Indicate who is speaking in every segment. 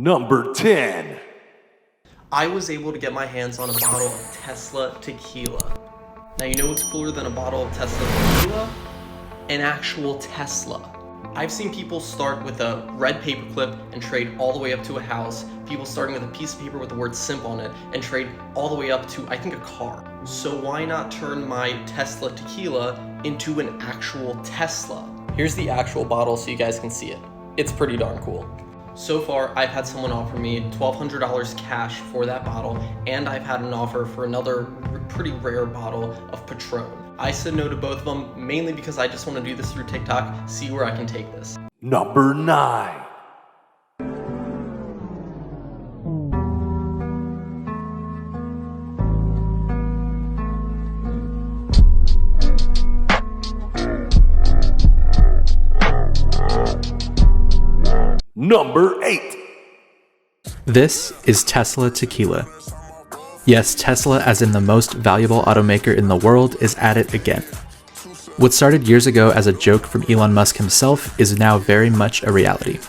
Speaker 1: Number 10.
Speaker 2: I was able to get my hands on a bottle of Tesla Tequila. Now you know what's cooler than a bottle of Tesla Tequila? An actual Tesla. I've seen people start with a red paperclip and trade all the way up to a house. People starting with a piece of paper with the word simp on it and trade all the way up to, I think, a car. So why not turn my Tesla Tequila into an actual Tesla? Here's the actual bottle so you guys can see it. It's pretty darn cool. So far, I've had someone offer me $1,200 cash for that bottle, and I've had an offer for another pretty rare bottle of Patron. I said no to both of them, mainly because I just want to do this through TikTok, see where I can take this.
Speaker 1: Number 9. Number 8.
Speaker 3: This is Tesla Tequila. Yes, Tesla, as in the most valuable automaker in the world, is at it again. What started years ago as a joke from Elon Musk himself is now very much a reality.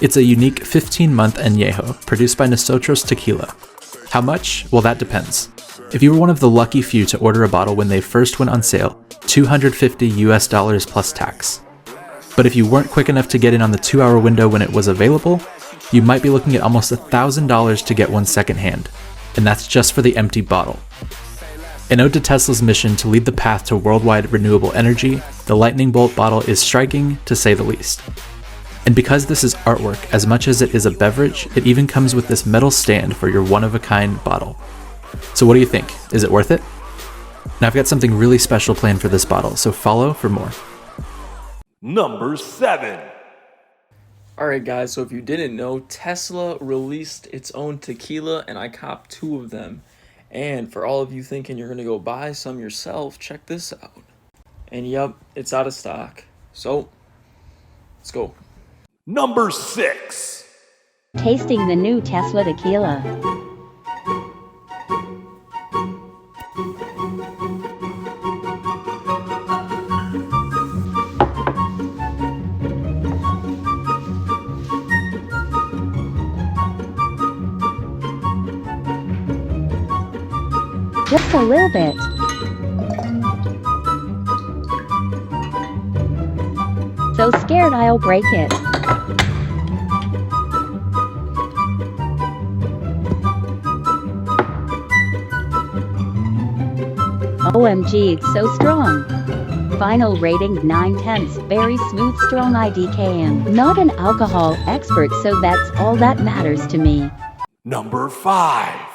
Speaker 3: It's a unique 15-month añejo produced by Nosotros Tequila. How much? Well, that depends. If you were one of the lucky few to order a bottle when they first went on sale, $250 plus tax. But if you weren't quick enough to get in on the 2-hour window when it was available, you might be looking at almost $1,000 to get one secondhand. And that's just for the empty bottle. An ode to Tesla's mission to lead the path to worldwide renewable energy, the lightning bolt bottle is striking, to say the least. And because this is artwork as much as it is a beverage, it even comes with this metal stand for your one-of-a-kind bottle. So what do you think? Is it worth it? Now I've got something really special planned for this bottle, so follow for more.
Speaker 1: Number 7.
Speaker 4: Alright guys, so if you didn't know, Tesla released its own tequila and I copped 2 of them. And for all of you thinking you're gonna go buy some yourself, check this out. And yep, it's out of stock. So, let's go.
Speaker 1: Number 6.
Speaker 5: Tasting the new Tesla Tequila. Just a little bit. So scared I'll break it. OMG, it's so strong. Final rating 9/10. Very smooth, strong IDKM. Not an alcohol expert, so that's all that matters to me.
Speaker 1: Number 5.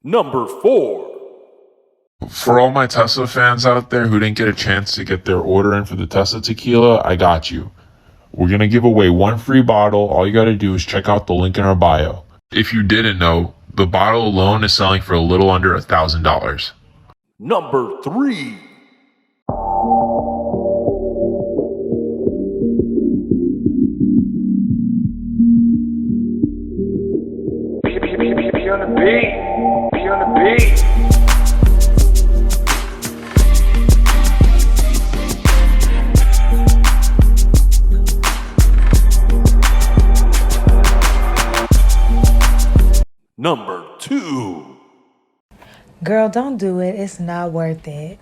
Speaker 1: Number 4.
Speaker 6: For all my Tesla fans out there who didn't get a chance to get their order in for the Tesla Tequila, I got you. We're going to give away 1 free bottle. All you got to do is check out the link in our bio. If you didn't know, the bottle alone is selling for a little under $1,000.
Speaker 1: Number 3.
Speaker 7: Be on the beat. Be on the beat.
Speaker 1: Number 2.
Speaker 8: Girl, don't do it. It's not worth it.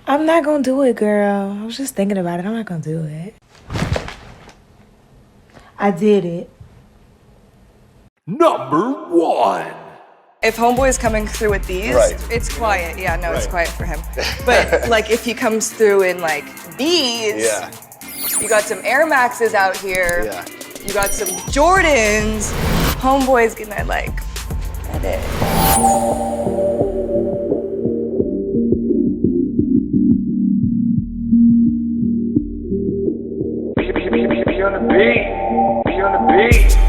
Speaker 8: I'm not gonna do it, girl. I was just thinking about it. I'm not gonna do it. I did it.
Speaker 1: Number 1.
Speaker 9: If Homeboy's coming through with these,
Speaker 10: Right.
Speaker 9: it's quiet. Yeah, no, it's quiet for him. But like if he comes through in like these,
Speaker 10: Yeah.
Speaker 9: you got some Air Maxes out here.
Speaker 10: Yeah.
Speaker 9: You got some Jordans. Homeboy's gonna like edit.
Speaker 7: Be on the beat. Be on the beat.